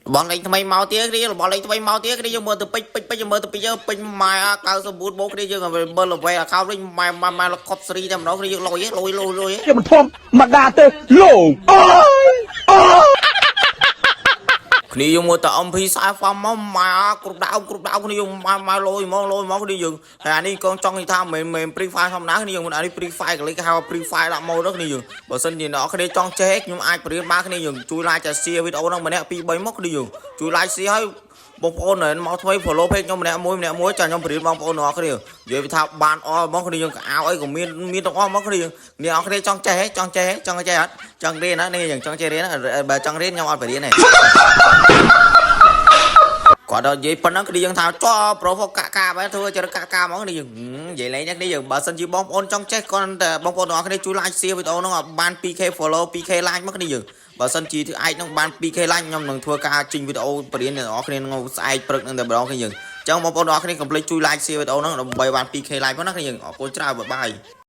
bọn anh thay mau tiếng đi bọn anh thay mau tiếng đi nhưng mà từ pin mà từ pin pin mai cao số bốn bốn đi nhưng mà bơ là về cao đi mai là cọp sri trong đó đi lôi ấy ជាមិនធំមកដាទៅលោគ្នាយើងមកតអំភីសាហ្វាំមកមកគ្រប់ដៅគ្នាយើងមកលយមកគ្នាយើងហើយអានេះកងចង់និយាយថាមិន Free Fire ធម្មតាគ្នាយើងមិនអានេះ Free Fire កលិកហៅ Free Fire ដាក់មកដល់គ្នាយើងបើសិនជាអ្នកគ្នាចង់ចេះខ្ញុំអាចបរៀនបានគ្នាយើងជួយ like ចា share វីដេអូហ្នឹងម្នាក់2 3មកគ្នាយើងជួយ like share ឲ្យបងប្អូនមកថ្មី follow page ខ្ញុំម្នាក់មួយចាខ្ញុំបរៀនបងប្អូនទាំងអស់គ្នានិយាយថាបានអស់មកគ្នាយើងកៅអីក៏មានទាំងអស់មកគ្នាយើងអ្នកនរគ្នាចង់ចេះអត់ចង់រៀនណានេះយើងចង់ចេះរៀនបើចង់រៀនខ្ញុំអត់បរៀនទេ គាត់ដល់និយាយប៉ុណ្ណឹងគ្នាយើងថាចោប្រូហ្វកាបែរធ្វើចរិតកាមកគ្នាយើងនិយាយលេងនេះយើងបើសិនជាបងប្អូនចង់ចេះគាត់តែបងប្អូនទាំងអស់គ្នាជួយ like share វីដេអូហ្នឹងឲ្យបាន 2k follow 2k like មកគ្នាយើងបើសិនជាអាចនឹងបាន 2k like ខ្ញុំនឹងធ្វើការចេញវីដេអូបរៀនអ្នកនរគ្នានឹងស្អែកព្រឹកនឹងតែម្ដងគ្នាយើងអញ្ចឹងបងប្អូនទាំងអស់គ្នាកុំភ្លេចជួយ like share វីដេអូហ្នឹងដើម្បីបាន 2k like ផងណាគ្នាយើងអរគុណច្រើនបាយ